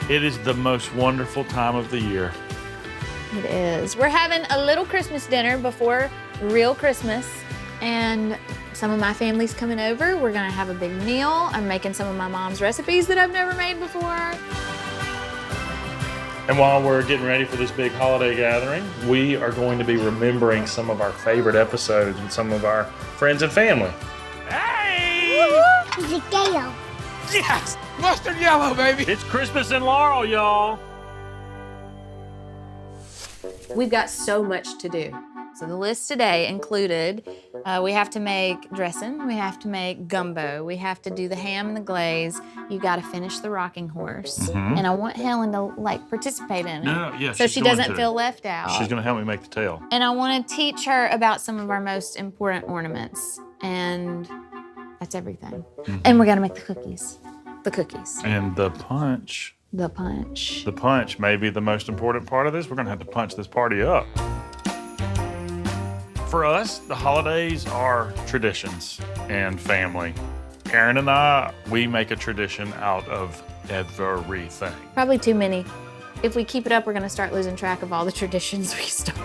It is the most wonderful time of the year. It is. We're having a little Christmas dinner before real Christmas, and some of my family's coming over. We're gonna have a big meal. I'm making some of my mom's recipes that I've never made before. And while we're getting ready for this big holiday gathering, we are going to be remembering some of our favorite episodes with some of our friends and family. Hey! Is it yellow? Yes! Mustard yellow, baby! It's Christmas in Laurel, y'all. We've got so much to do. So the list today included, we have to make dressing, we have to make gumbo, we have to do the ham and the glaze, you gotta finish the rocking horse. And I want Helen to participate in it. So she doesn't feel left out. She's gonna help me make the tail. And I wanna teach her about some of our most important ornaments. And that's everything. And we're gonna make the cookies. The cookies. And the punch. The punch. The punch may be the most important part of this. We're gonna have to punch this party up. For us, the holidays are traditions and family. Erin and I, we make a tradition out of everything. Probably too many. If we keep it up, we're gonna start losing track of all the traditions we start.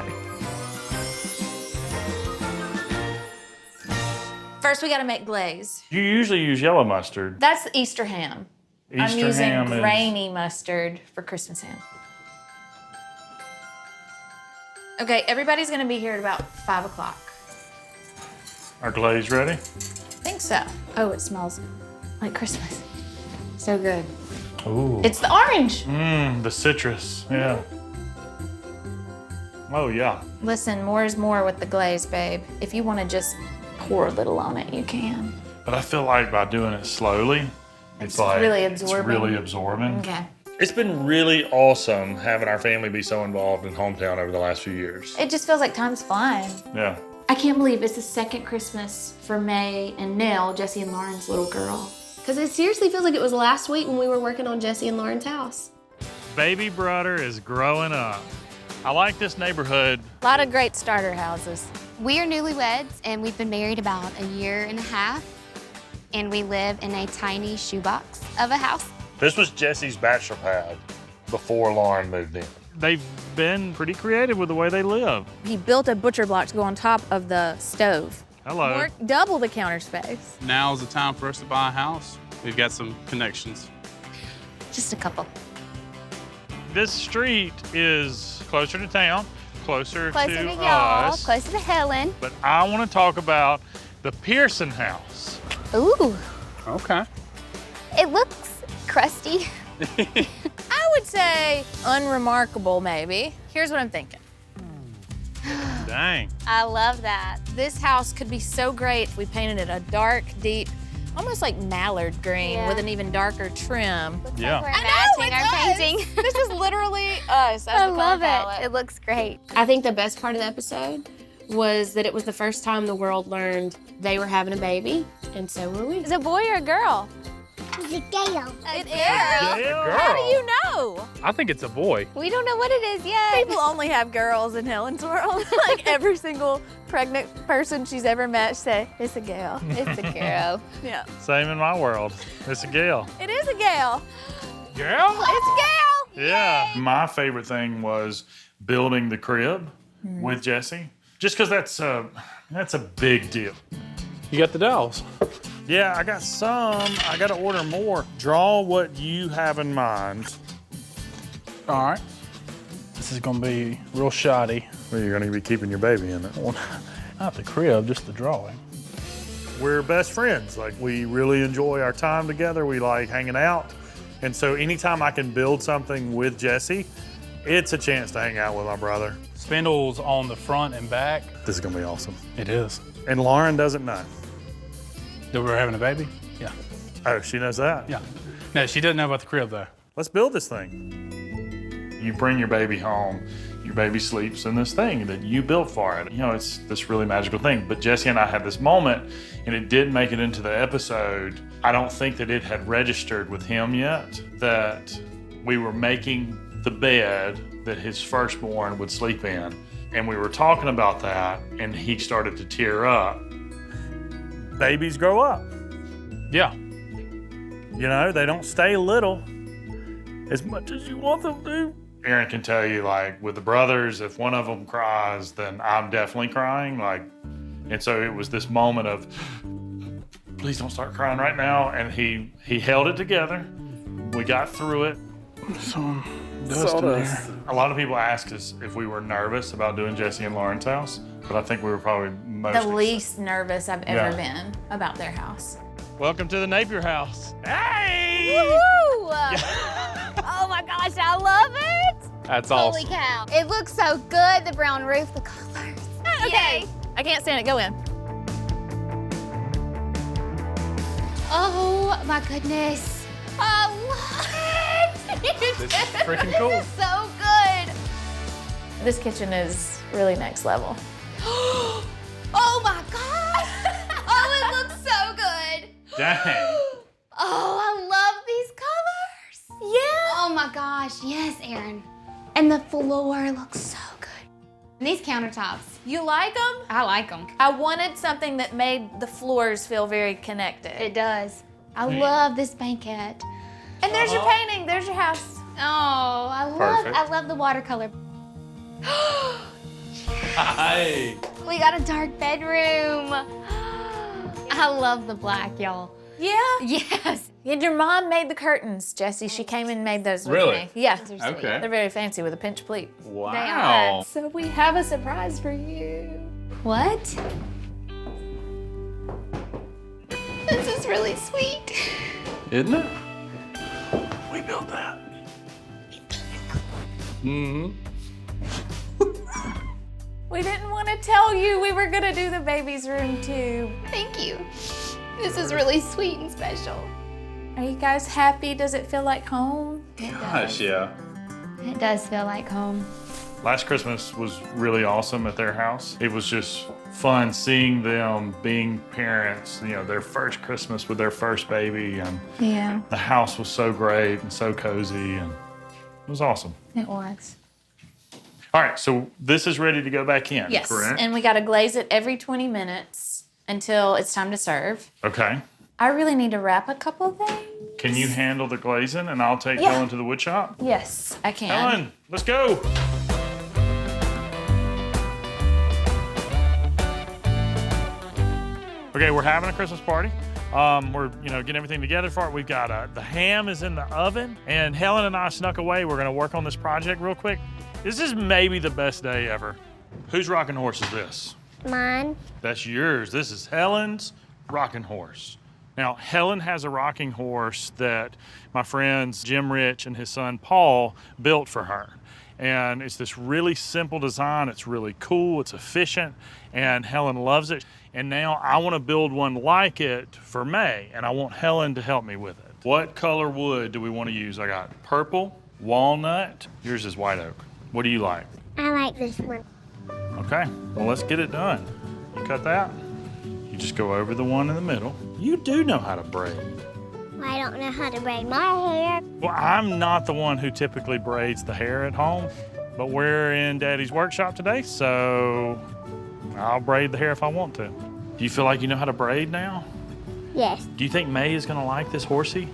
First, we gotta make glaze. You usually use yellow mustard. That's the Easter ham. I'm using grainy mustard for Christmas ham. Okay, everybody's gonna be here at about 5 o'clock. Our glaze ready? I think so. Oh, it smells like Christmas. So good. Ooh. It's the orange. The citrus, yeah. Oh, yeah. Listen, more is more with the glaze, babe. If you wanna just pour a little on it, you can. But I feel like by doing it slowly, it's like really absorbing. It's really absorbing. Okay. It's been really awesome having our family be so involved in hometown over the last few years. It just feels like time's flying. Yeah. I can't believe it's the second Christmas for May and Nell, Jesse and Lauren's little girl. Because it seriously feels like it was last week when we were working on Jesse and Lauren's house. Baby brother is growing up. I like this neighborhood. A lot of great starter houses. We are newlyweds, and we've been married about a year and a half, and we live in a tiny shoebox of a house. This was Jesse's bachelor pad before Lauren moved in. They've been pretty creative with the way they live. He built a butcher block to go on top of the stove. Hello. Double the counter space. Now's the time for us to buy a house. We've got some connections. Just a couple. This street is closer to town, closer Closer to to y'all, us. closer to Helen. But I want to talk about the Pearson house. Ooh, Okay. it looks crusty. I would say unremarkable, maybe. Here's what I'm thinking. Dang. I love that. This house could be so great if we painted it a dark, deep, almost like mallard green Yeah. with an even darker trim. Looks Yeah. like we're matching our painting. This is literally us. I love it. It looks great. I think the best part of the episode was that it was the first time the world learned they were having a baby, and so were we. Is it a boy or a girl? Is it yellow? It is. Yeah. How do you know? I think it's a boy. We don't know what it is yet. People only have girls in Helen's world. Like every single pregnant person she's ever met say, it's a girl. It's a girl. Yeah. Same in my world. It's a Gail. It is a gal. Girl? It's a gal. Yeah. My favorite thing was building the crib with Jesse. Just because that's a big deal. You got the dolls. Yeah, I got some. I got to order more. Draw what you have in mind. All right. This is gonna be real shoddy. Well, you're going to be keeping your baby in it. Well, not the crib, just the drawing. We're best friends. Like, we really enjoy our time together. We like hanging out. And so anytime I can build something with Jesse, it's a chance to hang out with my brother. Spindles on the front and back. This is going to be awesome. It is. And Lauren doesn't know. That we're having a baby? Yeah. Oh, she knows that? Yeah. No, she doesn't know about the crib though. Let's build this thing. You bring your baby home, your baby sleeps in this thing that you built for it. You know, it's this really magical thing. But Jesse and I had this moment, and it didn't make it into the episode. I don't think that it had registered with him yet that we were making the bed that his firstborn would sleep in. And we were talking about that, and he started to tear up. Babies grow up. Yeah. You know, they don't stay little. as much as you want them to. Erin can tell you, like, with the brothers, if one of them cries, then I'm definitely crying. Like, and so it was this moment of, please don't start crying right now. And he held it together. We got through it. Some dust in here. A lot of people ask us if we were nervous about doing Jesse and Lauren's house, but I think we were probably most The least nervous I've ever Yeah. been about their house. Welcome to the Napier house. Hey! Woo! Oh my gosh, I love it! That's Holy cow. It looks so good, the brown roof, the colors. Okay. Yay. I can't stand it. Go in. Oh my goodness. I love it! This is freaking cool. This is so good. This kitchen is really next level. Oh my God! Oh, it looks so good. Dang. Oh, I love these colors. Yeah. Oh my gosh, yes, Erin. And the floor looks so good. And these countertops, You like them? I like them. I wanted something that made the floors feel very connected. It does. I love this banquette. And there's your painting. There's your house. Oh, Perfect. I love the watercolor. Hi. We got a dark bedroom. I love the black, y'all. Yeah. Yes. And your mom made the curtains, Jesse. She came and made those with Really? me. Yeah. Those are sweet. Okay. They're very fancy with a pinch pleat. Wow. So we have a surprise for you. What? This is really sweet. Isn't it? We built that. Mm-hmm. We didn't want to tell you we were gonna do the baby's room too. Thank you. This is really sweet and special. Are you guys happy? Does it feel like home? Gosh, yeah. It does feel like home. Last Christmas was really awesome at their house. It was just fun seeing them being parents, you know, their first Christmas with their first baby, and Yeah, the house was so great and so cozy, and it was awesome. it was. All right, so this is ready to go back in, Yes, correct? and we gotta glaze it every 20 minutes until it's time to serve. Okay. I really need to wrap a couple things. Can you handle the glazing and I'll take Yeah. Helen to the wood shop? Yes, I can. Helen, let's go. Okay, we're having a Christmas party. We're getting everything together for it. We've got the ham is in the oven, and Helen and I snuck away. We're gonna work on this project real quick. This is maybe the best day ever. Whose rocking horse is this? Mine. That's yours. This is Helen's rocking horse. Now, Helen has a rocking horse that my friends Jim Rich and his son Paul built for her. And it's this really simple design. It's really cool. It's efficient. And Helen loves it. And now I want to build one like it for May. And I want Helen to help me with it. What color wood do we want to use? I got purple, walnut. Yours is white oak. What do you like? I like this one. Okay, well, let's get it done. You cut that. You just go over the one in the middle. You do know how to braid. Well, I don't know how to braid my hair. Well, I'm not the one who typically braids the hair at home, but we're in Daddy's workshop today, so I'll braid the hair if I want to. Do you feel like you know how to braid now? Yes. Do you think May is gonna like this horsey?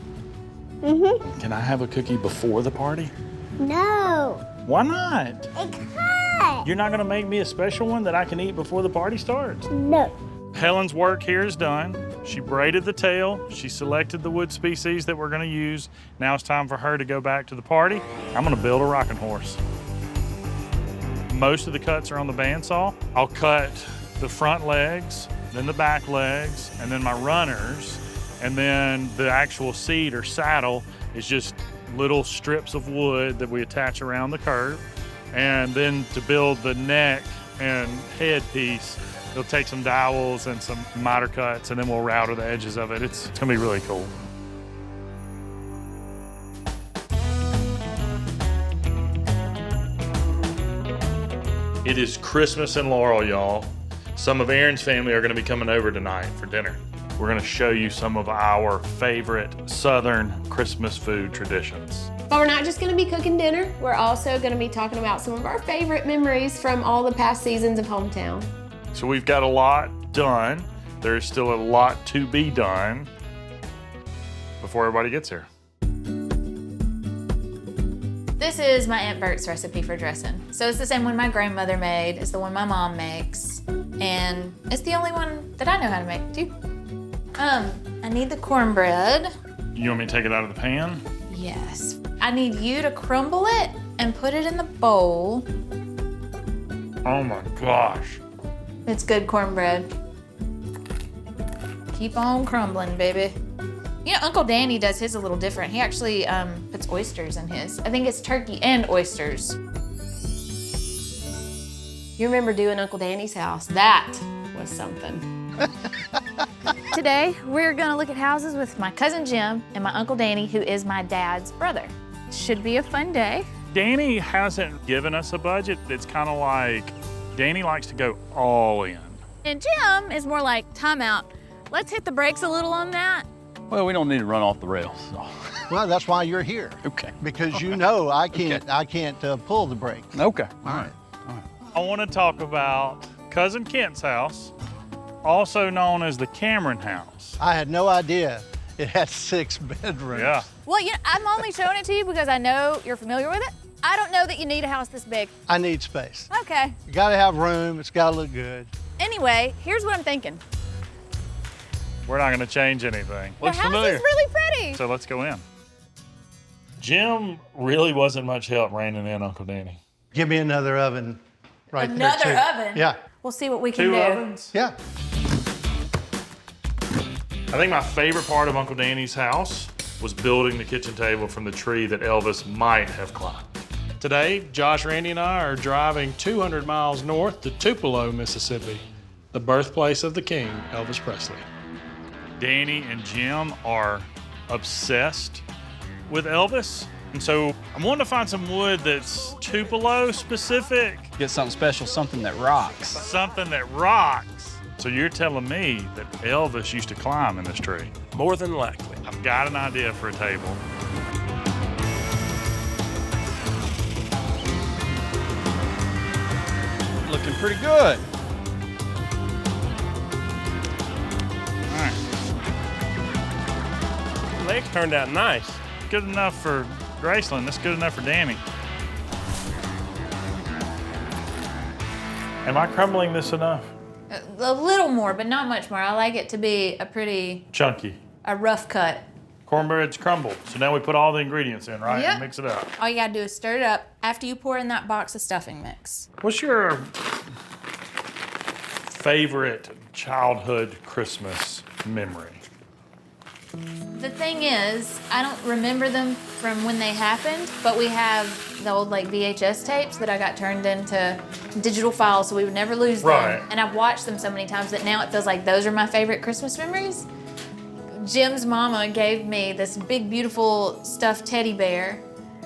Mm-hmm. Can I have a cookie before the party? No. Why not? It's hot. You're not gonna make me a special one that I can eat before the party starts? No. Helen's work here is done. She braided the tail. She selected the wood species that we're gonna use. Now it's time for her to go back to the party. I'm gonna build a rocking horse. Most of the cuts are on the bandsaw. I'll cut the front legs, then the back legs, and then my runners. And then the actual seat or saddle is just little strips of wood that we attach around the curve. And then to build the neck and head piece, it'll take some dowels and some miter cuts, and then we'll router the edges of it. It's gonna be really cool. It is Christmas in Laurel, y'all. Some of Erin's family are gonna be coming over tonight for dinner. We're gonna show you some of our favorite Southern Christmas food traditions. But we're not just going to be cooking dinner. We're also going to be talking about some of our favorite memories from all the past seasons of hometown. So we've got a lot done. There's still a lot to be done before everybody gets here. This is my Aunt Bert's recipe for dressing. So it's the same one my grandmother made. It's the one my mom makes. And it's the only one that I know how to make too. I need the cornbread. You want me to take it out of the pan? Yes. I need you to crumble it and put it in the bowl. Oh my gosh. It's good cornbread. Keep on crumbling, baby. You know, Uncle Danny does his a little different. He actually puts oysters in his. I think it's turkey and oysters. You remember doing Uncle Danny's house? That was something. Today, we're gonna look at houses with my cousin Jim and my Uncle Danny, who is my dad's brother. Should be a fun day. Danny hasn't given us a budget. It's kind of like Danny likes to go all in. And Jim is more like, time out. Let's hit the brakes a little on that. Well, we don't need to run off the rails. So. Well, that's why you're here. Okay. Because you know I can't pull the brake. Okay. All right. I want to talk about Cousin Kent's house, also known as the Cameron house. I had no idea it had 6 bedrooms. Yeah. Well, I'm only showing it to you because I know you're familiar with it. I don't know that you need a house this big. I need space. Okay. You gotta have room. It's gotta look good. Anyway, here's what I'm thinking. We're not going to change anything. The house is really pretty. So let's go in. Jim really wasn't much help reining in Uncle Danny. Give me another oven right there, Another too. oven? Yeah. We'll see what we can 2 do. ovens? Yeah. I think my favorite part of Uncle Danny's house was building the kitchen table from the tree that Elvis might have climbed. Today, Josh, Randy, and I are driving 200 miles north to Tupelo, Mississippi, the birthplace of the king, Elvis Presley. Danny and Jim are obsessed with Elvis. And so I'm wanting to find some wood that's Tupelo specific. Get something special, something that rocks. Something that rocks. So you're telling me that Elvis used to climb in this tree? More than likely. I've got an idea for a table. Looking pretty good. All right. Legs turned out nice. Good enough for Graceland. That's good enough for Danny. Am I crumbling this enough? A little more, but not much more. I like it to be Chunky. a rough cut. Cornbread's crumbled. So now we put all the ingredients in, right? Yep. And mix it up. All you gotta do is stir it up after you pour in that box of stuffing mix. What's your favorite childhood Christmas memory? The thing is, I don't remember them from when they happened, but we have the old like VHS tapes that I got turned into digital files so we would never lose Right. them. And I've watched them so many times that now it feels like those are my favorite Christmas memories. Jim's mama gave me this big, beautiful stuffed teddy bear.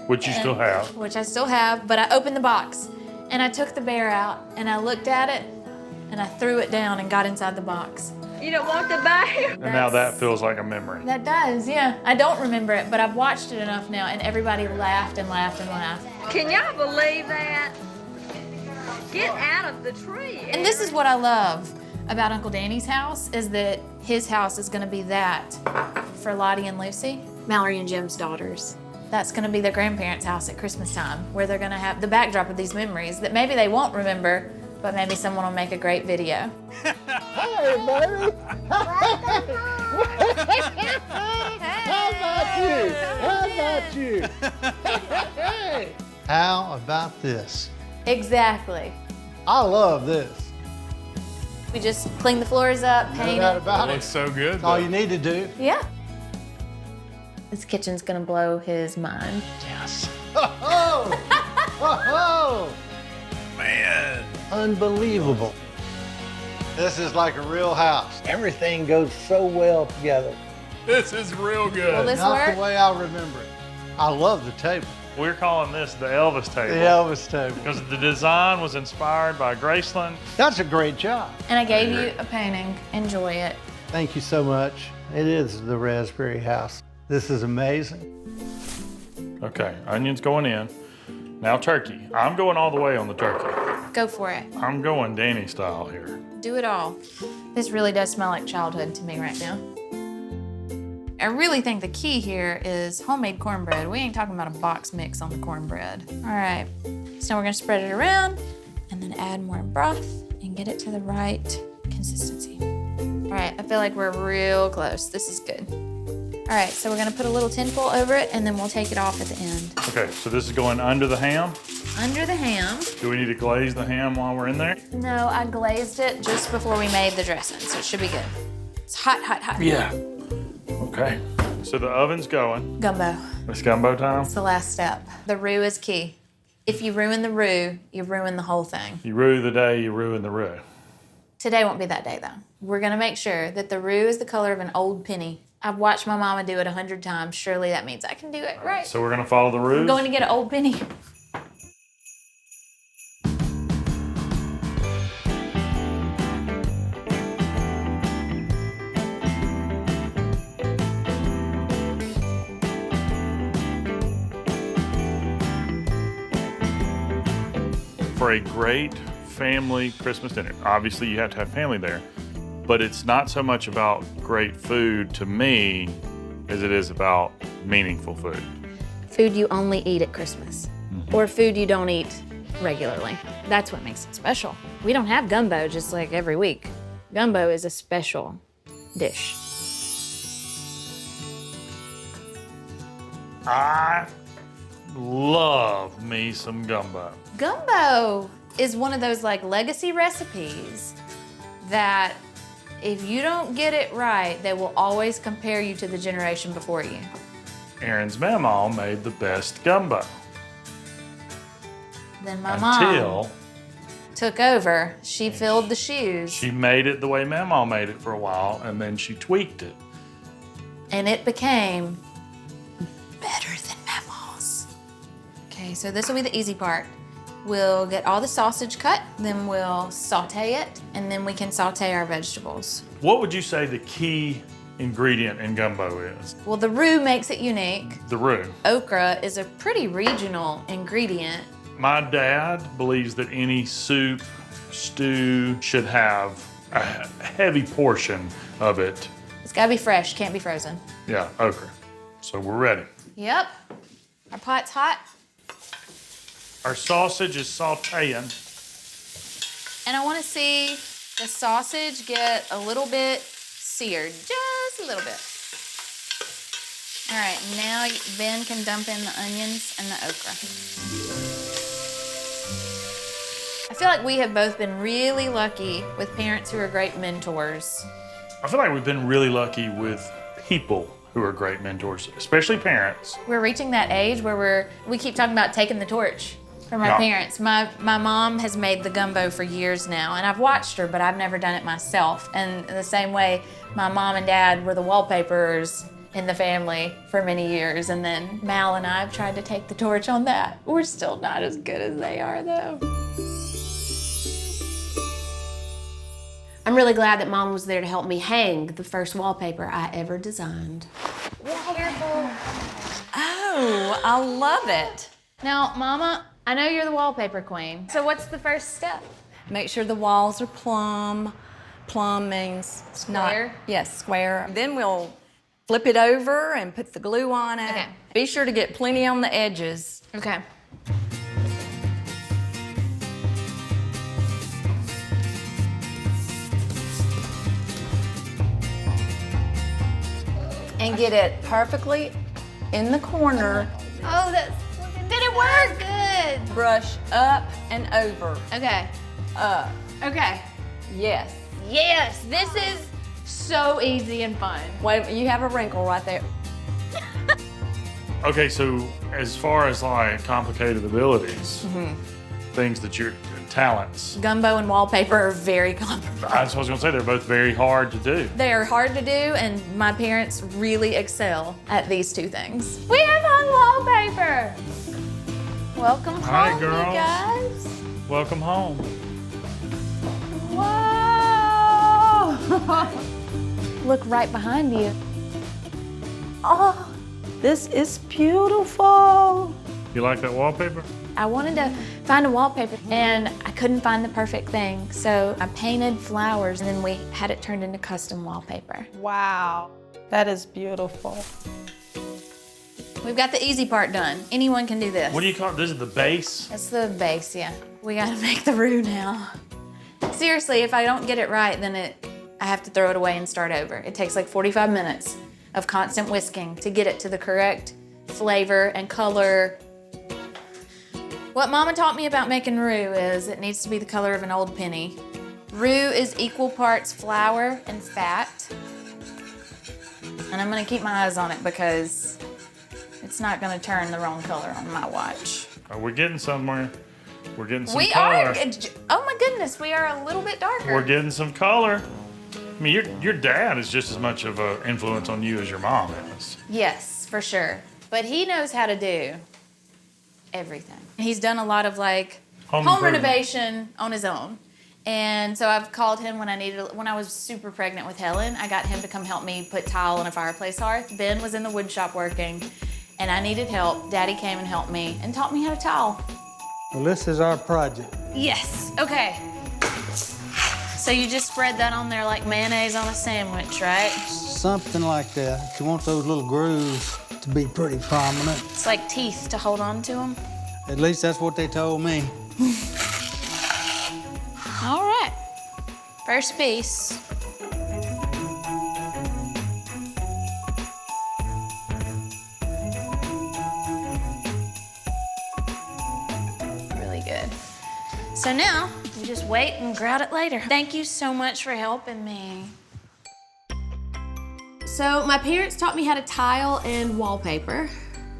Which you still have. Which I still have, but I opened the box and I took the bear out and I looked at it and I threw it down and got inside the box. You don't want the bear? And now that feels like a memory. That does, yeah. I don't remember it, but I've watched it enough now and everybody laughed and laughed and laughed. Can y'all believe that? Get out of the tree. And this is what I love about Uncle Danny's house is that his house is gonna be that for Lottie and Lucy. Mallory and Jim's daughters. That's gonna be their grandparents' house at Christmas time, where they're gonna have the backdrop of these memories that maybe they won't remember, but maybe someone will make a great video. Hey, baby. How about you? How about you? Hey. How about this? Exactly. I love this. We just clean the floors up, paint No doubt it. about it. Looks so good. That's all you need to do. Yeah. This kitchen's gonna blow his mind. Yes. Oh! Oh! Man. Unbelievable. This is like a real house. Everything goes so well together. This is real good. Will this Not work? the way I remember it. I love the table. We're calling this the Elvis table. The Elvis table. Because the design was inspired by Graceland. That's a great job. And I gave you a painting. Enjoy it. Thank you so much. It is the Raspberry House. This is amazing. Okay, onions going in. Now turkey. I'm going all the way on the turkey. Go for it. I'm going Danny style here. Do it all. This really does smell like childhood to me right now. I really think the key here is homemade cornbread. We ain't talking about a box mix on the cornbread. All right, so now we're gonna spread it around and then add more broth and get it to the right consistency. All right, I feel like we're real close. This is good. All right, so we're gonna put a little tin foil over it and then we'll take it off at the end. Okay, so this is going under the ham. Under the ham. Do we need to glaze the ham while we're in there? No, I glazed it just before we made the dressing, so it should be good. It's hot, hot, hot. Yeah. Okay. So the oven's going. Gumbo. It's gumbo time. It's the last step. The roux is key. If you ruin the roux, you ruin the whole thing. You rue the day, you ruin the roux. Today won't be that day though. We're gonna make sure that the roux is the color of an old penny. I've watched my mama do it 100 times. Surely that means I can do it right. So we're gonna follow the roux? I'm going to get an old penny. For a great family Christmas dinner, obviously you have to have family there, but it's not so much about great food to me as it is about meaningful food. Food you only eat at Christmas, or food you don't eat regularly. That's what makes it special. We don't have gumbo just like every week. Gumbo is a special dish. I love me some gumbo. Gumbo is one of those like legacy recipes that if you don't get it right, they will always compare you to the generation before you. Erin's mama made the best gumbo. Then my Until mom took over. She filled the shoes. she made it the way Mama made it for a while, and then she tweaked it. And it became better than Mama's. Okay, so this will be the easy part. We'll get all the sausage cut, then we'll saute it, and then we can saute our vegetables. What would you say the key ingredient in gumbo is? Well, the roux makes it unique. The roux. Okra is a pretty regional ingredient. My dad believes that any soup, stew should have a heavy portion of it. It's gotta be fresh, can't be frozen. Yeah, okra. So we're ready. Yep. Our pot's hot. Our sausage is sauteing. And I wanna see the sausage get a little bit seared, just a little bit. All right, now Ben can dump in the onions and the okra. I feel like we have both been really lucky with parents who are great mentors. I feel like we've been really lucky with people who are great mentors, especially parents. We're reaching that age where we keep talking about taking the torch from our parents. My mom has made the gumbo for years now, and I've watched her, but I've never done it myself. And in the same way, my mom and dad were the wallpaperers in the family for many years, and then Mal and I have tried to take the torch on that. We're still not as good as they are, though. I'm really glad that Mom was there to help me hang the first wallpaper I ever designed. Careful. Oh, I love it. Now, Mama, I know you're the wallpaper queen, so what's the first step? Make sure the walls are plumb. Plumb means Square? Yes, square. Then we'll flip it over and put the glue on it. Okay. Be sure to get plenty on the edges. Okay. And get it perfectly in the corner. Oh, did it work? Good. Brush up and over. Okay. Up. Okay. Yes. Yes, this is so easy and fun. Wait, you have a wrinkle right there. Okay, so as far as like complicated abilities, things that your talents, Gumbo and wallpaper are very comparable. I was gonna say they're both very hard to do. They are hard to do, and my parents really excel at these two things. We have hung wallpaper. Welcome Hi, home, girls. you guys. Welcome home. Whoa! Look right behind you. Oh, this is beautiful. You like that wallpaper? I wanted to find a wallpaper, and I couldn't find the perfect thing, so I painted flowers, and then we had it turned into custom wallpaper. Wow. That is beautiful. We've got the easy part done. Anyone can do this. What do you call it? This is the base? It's the base, yeah. We gotta make the roux now. Seriously, if I don't get it right, then I have to throw it away and start over. It takes like 45 minutes of constant whisking to get it to the correct flavor and color. What Mama taught me about making roux is it needs to be the color of an old penny. Roux is equal parts flour and fat. And I'm gonna keep my eyes on it because it's not gonna turn the wrong color on my watch. We're getting somewhere. We're getting some We color. are, oh my goodness, we are a little bit darker. We're getting some color. I mean, your dad is just as much of an influence on you as your mom is. Yes, for sure. But he knows how to do everything. He's done a lot of like home renovation on his own. And so I've called him when I was super pregnant with Helen. I got him to come help me put tile on a fireplace hearth. Ben was in the wood shop working and I needed help. Daddy came and helped me and taught me how to tile. Well, this is our project. Yes, okay. So you just spread that on there like mayonnaise on a sandwich, right? Something like that. You want those little grooves to be pretty prominent. It's like teeth to hold on to them. At least that's what they told me. All right, first piece. Really good. So now, you just wait and grout it later. Thank you so much for helping me. So my parents taught me how to tile and wallpaper.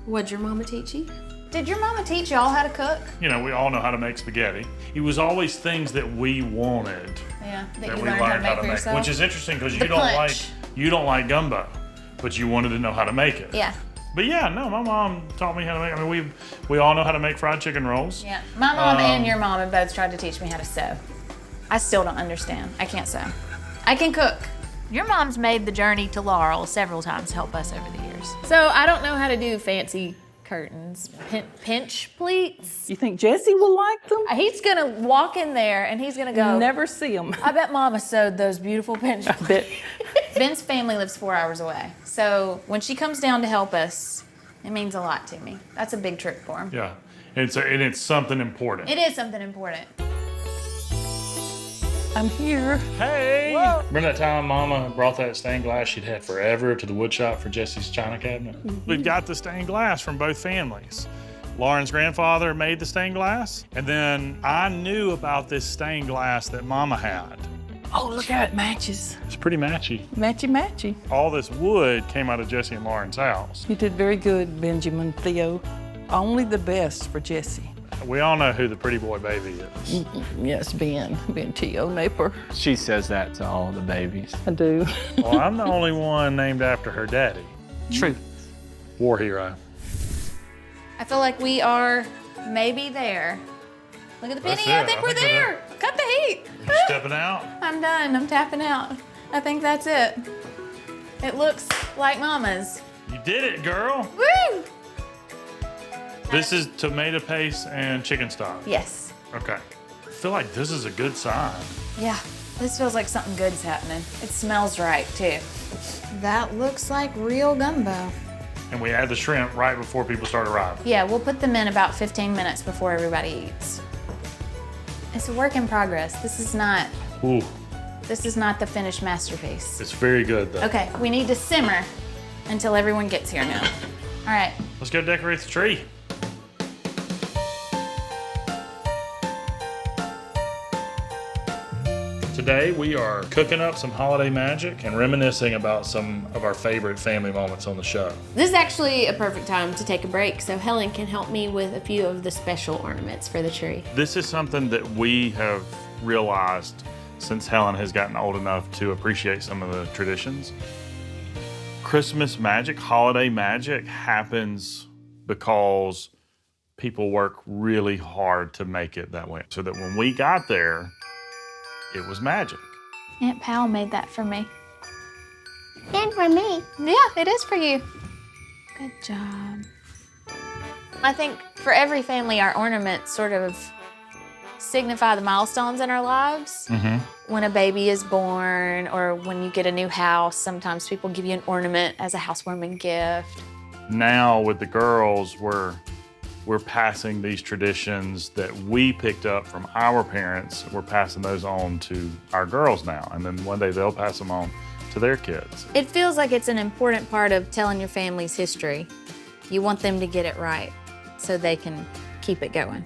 What'd your mama teach you? Did your mama teach y'all how to cook? You know, we all know how to make spaghetti. It was always things that we wanted Yeah, that that you we learned learned how to make for yourself. which is interesting because The you don't like gumbo, but you wanted to know how to make it. Yeah. But yeah, no, my mom taught me how to make. I mean, we all know how to make fried chicken rolls. Yeah, my mom and your mom have both tried to teach me how to sew. I still don't understand. I can't sew. I can cook. Your mom's made the journey to Laurel several times to help us over the years. So I don't know how to do fancy curtains, pinch pleats. You think Jesse will like them? He's gonna walk in there and he's gonna go, Never see them. I bet Mama sewed those beautiful pinch pleats. Ben's family lives 4 hours away. So when she comes down to help us, it means a lot to me. That's a big trip for him. Yeah, and it's something important. It is something important. I'm here. Hey! Remember that time Mama brought that stained glass she'd had forever to the wood shop for Jesse's china cabinet? We've got the stained glass from both families. Lauren's grandfather made the stained glass, and then I knew about this stained glass that Mama had. Oh, look how it matches. It's pretty matchy. Matchy, matchy. All this wood came out of Jesse and Lauren's house. You did very good, Benjamin, Theo. Only the best for Jesse. We all know who the pretty boy baby is. Yes, Ben Theo Napier. She says that to all the babies. I do. Well, I'm the only one named after her daddy. True. War hero. I feel like we are maybe there. Look at the penny. That's it. I think I we're think we're there. Cut the heat. You stepping out? I'm done. I'm tapping out. I think that's it. It looks like Mama's. You did it, girl. Woo! This is tomato paste and chicken stock. Yes. Okay. I feel like this is a good sign. Yeah. This feels like something good's happening. It smells right, too. That looks like real gumbo. And we add the shrimp right before people start arriving. Yeah, we'll put them in about 15 minutes before everybody eats. It's a work in progress. This is not the finished masterpiece. It's very good, though. Okay, we need to simmer until everyone gets here now. All right. Let's go decorate the tree. Today we are cooking up some holiday magic and reminiscing about some of our favorite family moments on the show. This is actually a perfect time to take a break so Helen can help me with a few of the special ornaments for the tree. This is something that we have realized since Helen has gotten old enough to appreciate some of the traditions. Christmas magic, holiday magic happens because people work really hard to make it that way. So that when we got there, it was magic. Aunt Pal made that for me. And for me. Yeah, it is for you. Good job. I think for every family, our ornaments sort of signify the milestones in our lives. Mm-hmm. when a baby is born or when you get a new house, sometimes people give you an ornament as a housewarming gift. Now with the girls, we're passing these traditions that we picked up from our parents. We're passing those on to our girls now. And then one day they'll pass them on to their kids. It feels like it's an important part of telling your family's history. You want them to get it right so they can keep it going.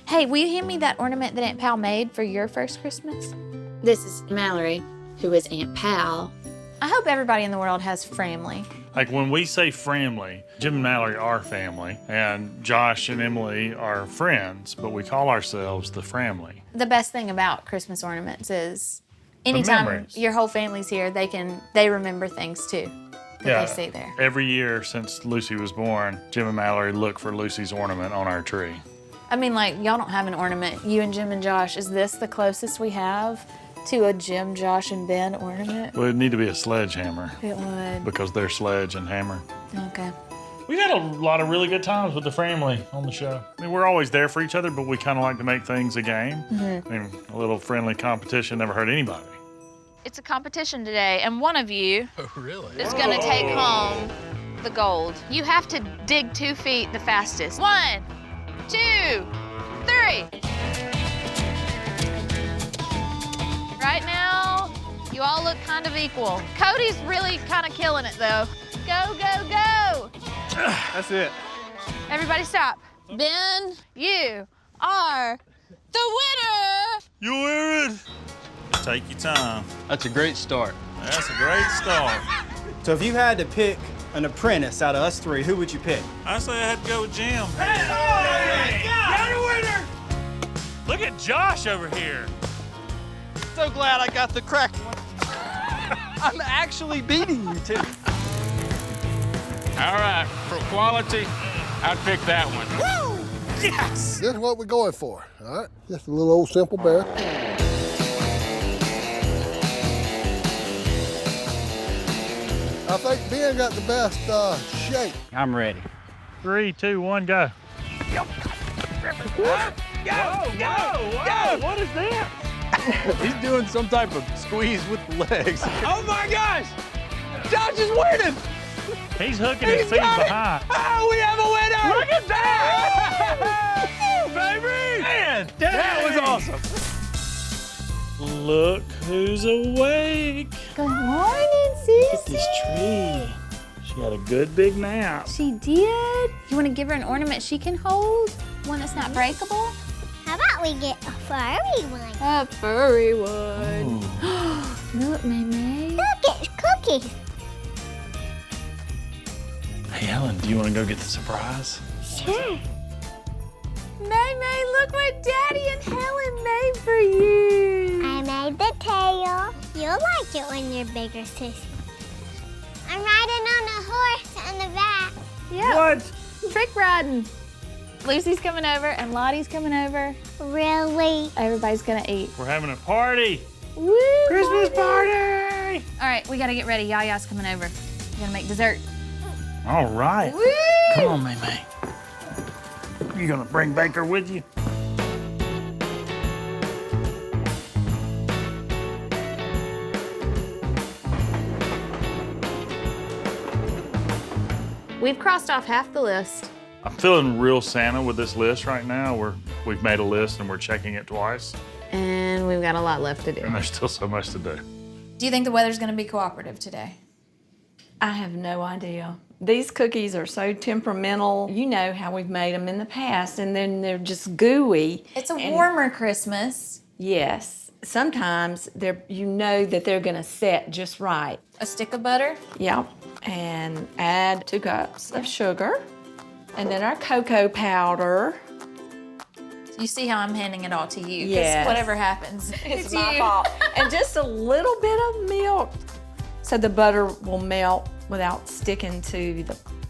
Hey, will you hand me that ornament that Aunt Pal made for your first Christmas? This is Mallory, who is Aunt Pal. I hope everybody in the world has family. Like when we say family, Jim and Mallory are family, and Josh and Emily are friends, but we call ourselves the family. The best thing about Christmas ornaments is anytime memories. your whole family's here, they remember things too that they see there. Every year since Lucy was born, Jim and Mallory look for Lucy's ornament on our tree. I mean, like, y'all don't have an ornament. You and Jim and Josh, is this the closest we have to a Jim, Josh, and Ben ornament? Well, it'd need to be a sledgehammer. It would. Because they're sledge and hammer. Okay. We've had a lot of really good times with the family on the show. I mean, we're always there for each other, but we kind of like to make things a game. I mean, a little friendly competition never hurt anybody. It's a competition today, and one of you is gonna take home the gold. You have to dig 2 feet the fastest. 1, 2, 3. Right now, you all look kind of equal. Cody's really kind of killing it, though. Go, go, go! That's it. Everybody stop. Ben, you are the winner! You Erin! Take your time. That's a great start. That's a great start. So if you had to pick an apprentice out of us 3, who would you pick? I say I had to go with Jim. Hey! You're the winner! Look at Josh over here. So glad I got the cracked one. I'm actually beating you, too. All right, for quality, I'd pick that one. Woo! Yes! This is what we're going for, all right? Just a little old simple bear. I think Ben got the best shape. I'm ready. 3, 2, 1, go. Go! What is that? He's doing some type of squeeze with the legs. Oh my gosh! Josh is winning! He's hooking his feet behind. Oh, we have a winner! Look at that! Baby! Man, that was awesome. Look who's awake. Good morning, Sissy. Look at this tree. She had a good big nap. She did. You want to give her an ornament she can hold? One that's not breakable? How about we get a furry one? A furry one. Look, May. Look, it's cookies. Hey, Ellen, do you want to go get the surprise? Sure. May, look what Daddy and Helen made for you. I made the tail. You'll like it when you're bigger, Sissy. I'm riding on a horse in the back. Yeah. What? Trick riding. Lucy's coming over and Lottie's coming over. Really? Everybody's gonna eat. We're having a party. Woo! Christmas party! All right, we gotta get ready. Yaya's coming over. We're gonna make dessert. All right. Woo! Come on, May. You gonna bring Baker with you? We've crossed off half the list. I'm feeling real Santa with this list right now. We've made a list and we're checking it twice. And we've got a lot left to do. And there's still so much to do. Do you think the weather's gonna be cooperative today? I have no idea. These cookies are so temperamental. You know how we've made them in the past, and then they're just gooey. It's a warmer Christmas. Yes. Sometimes you know that they're gonna set just right. A stick of butter. Yep. And add 2 cups of sugar. And then our cocoa powder. You see how I'm handing it all to you. 'Cause Yes. whatever happens, It's my fault. And just a little bit of milk so the butter will melt without sticking to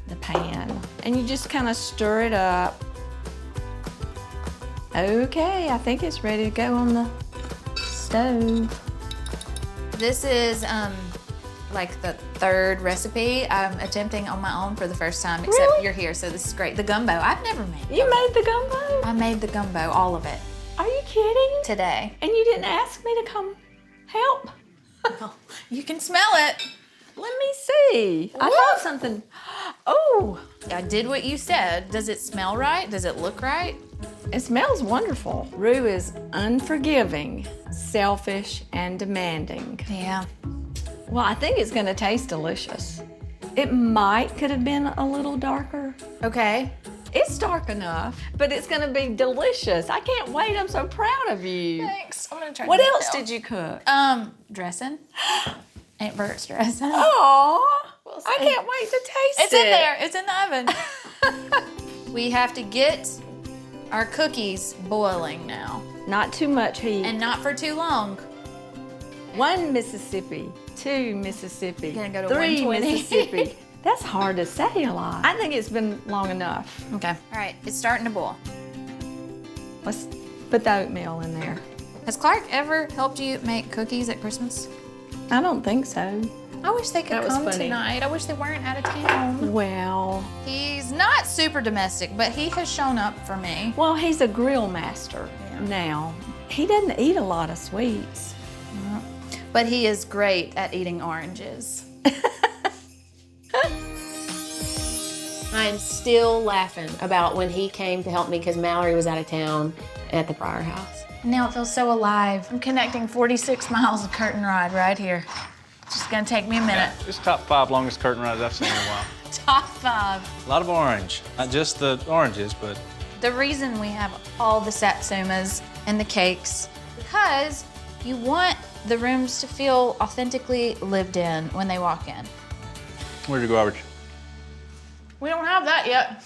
the pan. And you just kind of stir it up. Okay, I think it's ready to go on the stove. This is like the third recipe I'm attempting on my own for the first time, except Really? you're here, so this is great. The gumbo, I've never made. You made the gumbo? I made the gumbo, all of it, Are you kidding? today. And you didn't ask me to come help? You can smell it. Let me see. I thought something. Oh, I did what you said. Does it smell right? Does it look right? it smells wonderful. Rue is unforgiving, selfish, and demanding. Yeah. Well, I think it's gonna taste delicious. It could have been a little darker. Okay. It's dark enough, but it's gonna be delicious. I can't wait, I'm so proud of you. Thanks. I'm gonna try. What to get else down. did you cook? Dressing. Aunt Bert's dressing. Oh, I can't wait to taste it. It's in there. It's in the oven. We have to get our cookies boiling now. Not too much heat. And not for too long. 1 Mississippi, 2 Mississippi, You're gonna go to 3 120. Mississippi. That's hard to say a lot. I think it's been long enough. Okay. All right, it's starting to boil. Let's put the oatmeal in there. Has Clark ever helped you make cookies at Christmas? I don't think so. I wish they could That was come funny. tonight. I wish they weren't out of town. Well, He's not super domestic, but he has shown up for me. well, he's a grill master now. He doesn't eat a lot of sweets. But he is great at eating oranges. I'm still laughing about when he came to help me because Mallory was out of town at the Pryor house. Now it feels so alive. I'm connecting 46 miles of curtain rod right here. It's just gonna take me a minute. It's top 5 longest curtain rides I've seen in a while. Top 5. A lot of orange. Not just the oranges, but The reason we have all the satsumas and the cakes, because you want the rooms to feel authentically lived in when they walk in. where's your garbage? We don't have that yet.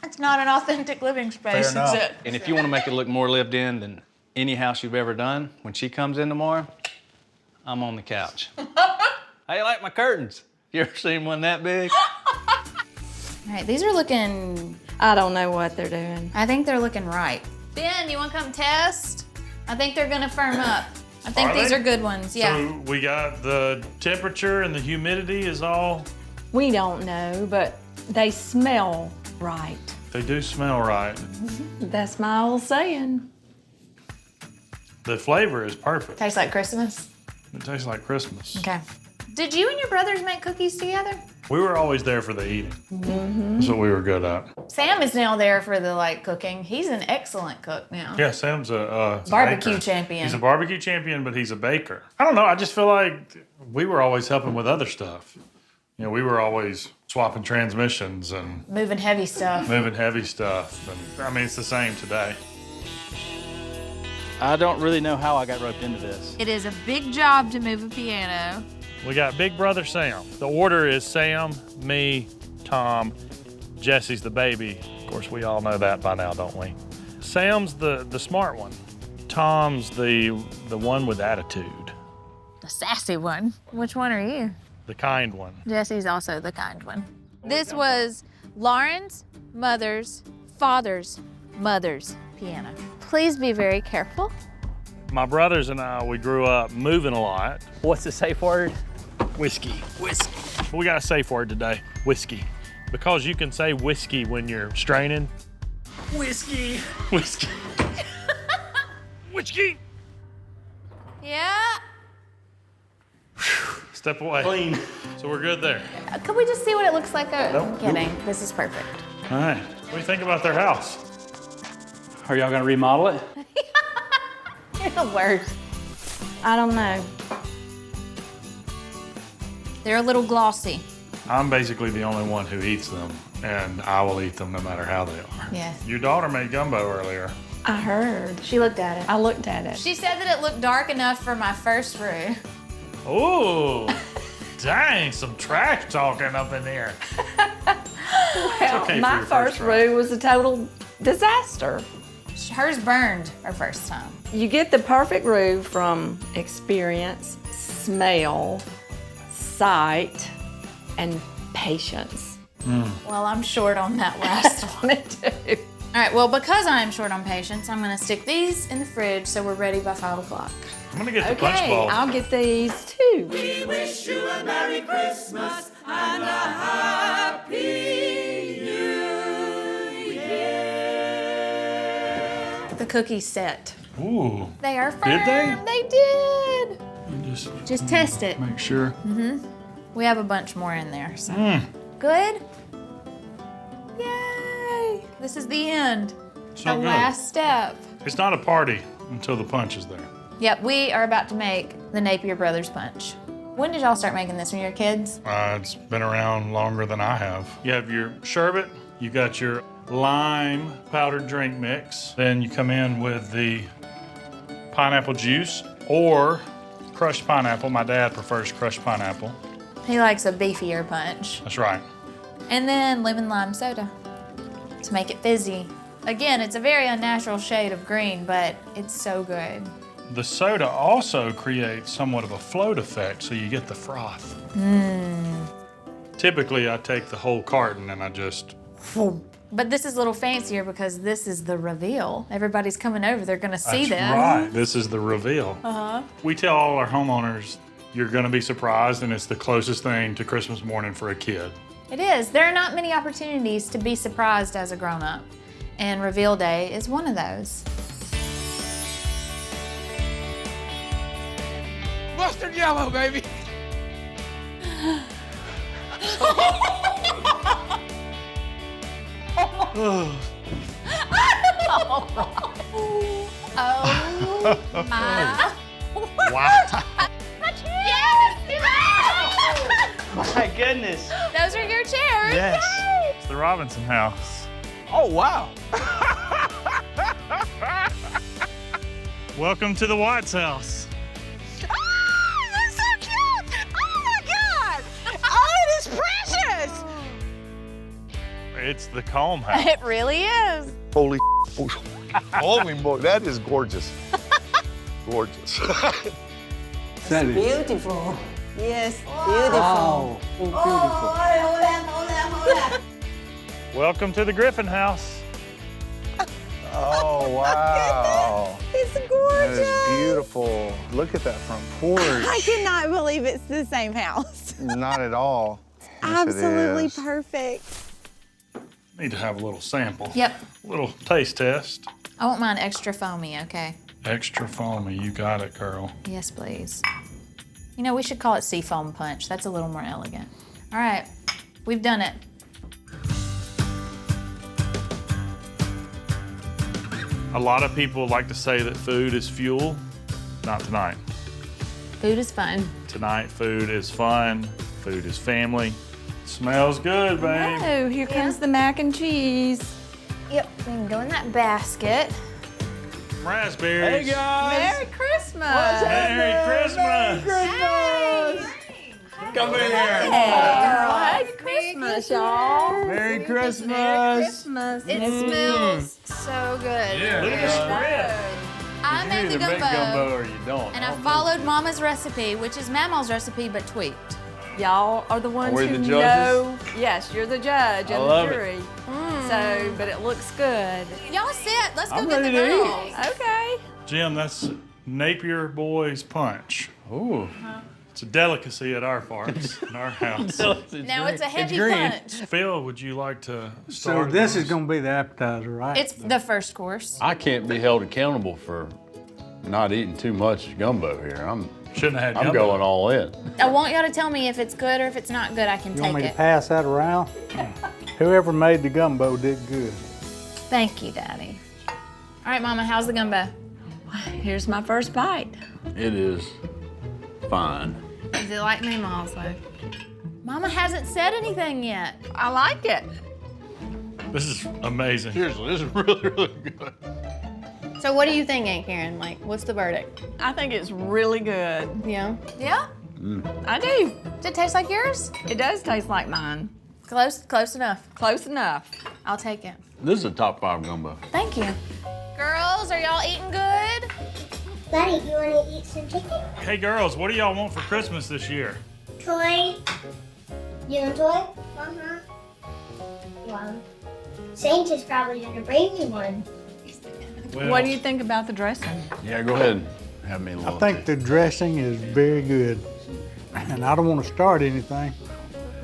It's not an authentic living space, is it? And if you want to make it look more lived in than any house you've ever done, when she comes in tomorrow, I'm on the couch. How you like my curtains? You ever seen one that big? All right, these are looking, I don't know what they're doing. I think they're looking right. Ben, you wanna come test? I think they're gonna firm up. I think these are good ones, yeah. So we got the temperature and the humidity is all, We don't know, but they smell right. they do smell right. That's my old saying. The flavor is perfect. Tastes like Christmas. It tastes like Christmas. Okay. Did you and your brothers make cookies together? We were always there for the eating. That's what we were good at. Sam is now there for the cooking. He's an excellent cook now. Yeah, Sam's a Barbecue baker. champion. He's a barbecue champion, but he's a baker. I don't know. I just feel like we were always helping with other stuff. You know, we were always swapping transmissions and Moving heavy stuff. moving heavy stuff. And I mean, it's the same today. I don't really know how I got roped into this. It is a big job to move a piano. We got Big Brother Sam. The order is Sam, me, Tom, Jesse's the baby. Of course, we all know that by now, don't we? Sam's the smart one. Tom's the one with attitude, The sassy one. Which one are you? the kind one. Jesse's also the kind one. This was Lauren's mother's father's mother's piano. Please be very careful. My brothers and I, we grew up moving a lot. What's the safe word? Whiskey. Whiskey. We got a safe word today, whiskey. Because you can say whiskey when you're straining. Whiskey. Whiskey. Whiskey. Yeah. Step away. Clean. So we're good there. Could we just see what it looks like? Nope. I'm kidding. This is perfect. All right. What do you think about their house? Are y'all gonna remodel it? You're the worst. I don't know. They're a little glossy. I'm basically the only one who eats them, and I will eat them no matter how they are. Yes. Your daughter made gumbo earlier. I heard. She looked at it. I looked at it. She said that it looked dark enough for my first roux. Ooh, dang, some trash talking up in here. Well, okay for my your first first try. roux was a total disaster. Hers burned her first time. You get the perfect roux from experience, smell, sight, and patience. Well, I'm short on that last one. Too. All right, well, because I'm short on patience, I'm gonna stick these in the fridge so we're ready by 5 o'clock. I'm gonna get the punch Okay, bowl. I'll get these too. We wish you a Merry Christmas and a Happy New Year. The cookies set. Ooh. They are firm. Did they? They did. Just test it. Make sure. We have a bunch more in there. So. Good? Yay! This is the end. So the good. last step. It's not a party until the punch is there. Yep, we are about to make the Napier Brothers punch. When did y'all start making this? When you were kids? It's been around longer than I have. You have your sherbet, you got your lime powdered drink mix, then you come in with the pineapple juice or crushed pineapple. My dad prefers crushed pineapple. He likes a beefier punch. That's right. And then lemon lime soda to make it fizzy. Again, it's a very unnatural shade of green, but it's so good. The soda also creates somewhat of a float effect, so you get the froth. Typically, I take the whole carton and I just... But this is a little fancier because this is the reveal. Everybody's coming over, they're gonna see this. That's right, this is the reveal. Uh-huh. We tell all our homeowners, you're gonna be surprised, and it's the closest thing to Christmas morning for a kid. It is. There are not many opportunities to be surprised as a grown-up, and reveal day is one of those. Mustard yellow, baby. Oh my. Wow. My goodness. Those are your chairs. Yes. It's the Robinson house. Oh, wow. Welcome to the White's house. Oh, that's so cute. Oh, my God. Oh, it is precious. It's the comb house. It really is. Holy holy moly, that is gorgeous. Gorgeous. That is Beautiful. Yes, wow. beautiful. Welcome to the Griffin house. Oh, wow. It's That gorgeous. is beautiful. Look at that front porch. I cannot believe it's the same house. Not at all. Yes, it Absolutely is. perfect. Need to have a little sample. Yep. Little taste test. I want mine extra foamy, okay? Extra foamy, you got it, girl. Yes, please. You know, we should call it seafoam punch. That's a little more elegant. All right, we've done it. A lot of people like to say that food is fuel. Not tonight. Food is fun. Tonight, food is fun. Food is family. Smells good, babe. Oh, here comes the mac and cheese. Yep, we can go in that basket. Raspberries. Hey, guys. Merry Christmas. Merry Christmas. Come in here. Happy Christmas, y'all. Merry Christmas. Merry Christmas. It smells so good. Yeah. Look at the spread. I made the either make gumbo, gumbo or you don't. and I followed Mama's recipe, which is Mama's recipe but tweaked. Y'all are the ones Are we who the judges? know. Yes, you're the judge I and love the it. jury. So, but it looks good. Y'all sit. Let's go I'm get the ready to eat. girls. Okay. Jim, that's Napier Boys Punch. Ooh. It's a delicacy at our parts, in our house. Now it's a heavy green. punch. Phil, would you like to So start? this is us? going to be the appetizer, right? It's the first course. I can't be held accountable for not eating too much gumbo here. Shouldn't have had I'm gumbo. going all in. I want y'all to tell me if it's good or if it's not good. I can You want take me to it. pass that around? Whoever made the gumbo did good. Thank you, Daddy. All right, Mama, how's the gumbo? Here's my first bite. It is fine. Is it like me, also? Mama hasn't said anything yet. I like it. This is amazing. Seriously, this is really, really good. So what are you thinking, Karen? Like, what's the verdict? I think it's really good. Yeah. Yeah? I do. Does it taste like yours? It does taste like mine. Close enough. Close enough. I'll take it. This is a top 5 gumbo. Thank you. Girls, are y'all eating good? Daddy, you want to eat some chicken? Hey, girls, what do y'all want for Christmas this year? Toy. You want a toy? Uh-huh. Well, Saint is probably going to bring me one. Well, What do you think about the dressing? Yeah, go ahead. have me a I little. think the dressing is very good. And I don't want to start anything,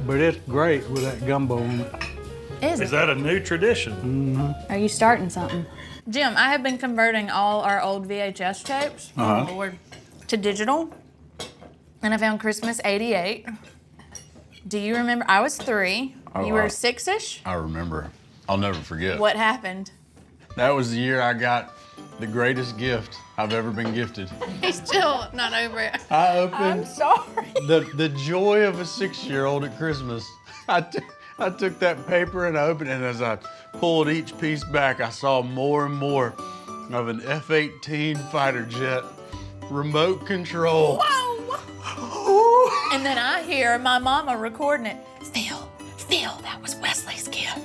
but it's great with that gumbo on it. Is that a new tradition? Mm-hmm. Are you starting something? Jim, I have been converting all our old VHS tapes, Uh-huh. oh Lord, to digital. And I found Christmas '88. Do you remember? I was 3. Oh, You were 6-ish? I remember. I'll never forget. What happened? That was the year I got the greatest gift I've ever been gifted. He's still not over it. I opened I'm sorry. the joy of a 6-year-old at Christmas. I took that paper and I opened it, and as I pulled each piece back, I saw more and more of an F-18 fighter jet, remote control. Whoa! And then I hear my mama recording it. Phil, that was Wesley's gift.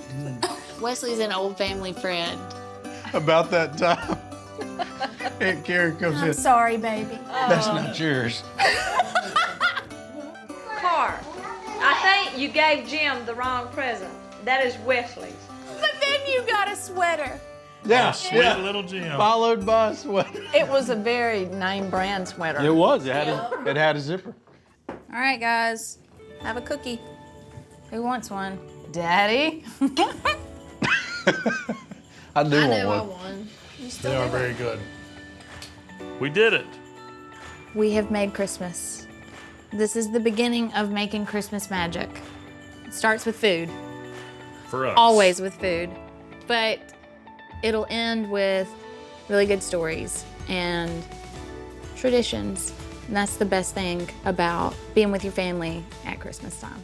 Wesley's an old family friend. About that time, Aunt Karen comes I'm in. sorry, baby. That's not yours. Clark, I think you gave Jim the wrong present. That is Wesley's. But then you got a sweater. Yeah, Sweet little Jim. Followed by a sweater. It was a very name brand sweater. It was. It had a zipper. All right, guys, have a cookie. Who wants one? Daddy? I do I want know I one. won. They are very good. We did it. We have made Christmas. This is the beginning of making Christmas magic. It starts with food. For us. Always with food. But it'll end with really good stories and traditions. And that's the best thing about being with your family at Christmas time.